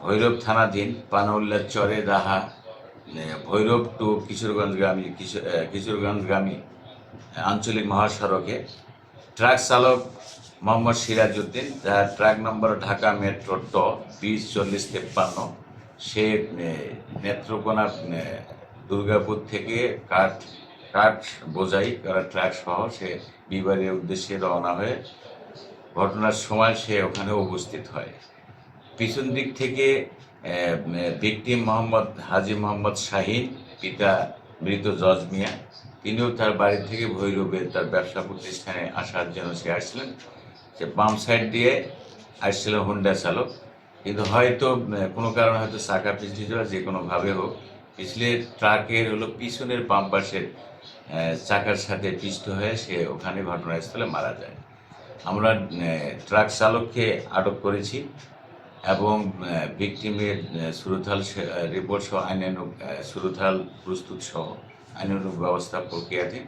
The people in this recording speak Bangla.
ভৈরব থানাধীন পানউল্লার চরে রাহা ভৈরব টু কিশোরগঞ্জগামী আঞ্চলিক মহাসড়কে ট্রাক চালক মোহাম্মদ সিরাজউদ্দিন, যার ট্রাক নম্বর ঢাকা মেট্রো 204053। সে নেত্রকোনা দুর্গাপুর থেকে কাঠ বোঝাই করা ট্রাক সহ সে বিবাহের উদ্দেশ্যে রওনা হয়ে ঘটনার সময় সে ওখানে উপস্থিত হয়। পিছন দিক থেকে ভিকটিম হাজী মোহাম্মদ শাহিন, পিতা মৃত জজ মিয়া, তিনিও তার বাড়ি থেকে ভৈরবে তার ব্যবসা প্রতিষ্ঠানে আসার জন্য সে আসছিলেন। সে বাম সাইড দিয়ে আসছিল হুন্ডা চালক, কিন্তু হয়তো কোনো কারণে হয়তো চাকা পিছলে যাওয়া, যে কোনোভাবে হোক পিছলে ট্রাকের পিছনের বাম পাশের চাকার সাথে পিষ্ট হয়ে সে ওখানে ঘটনাস্থলে মারা যায়। আমরা ট্রাক চালককে আটক করেছি এবং ভিকটিমের সুরতহাল রিপোর্ট সহ সুরতহাল প্রস্তুত সহ আইনানুগ ব্যবস্থা প্রক্রিয়াধীন।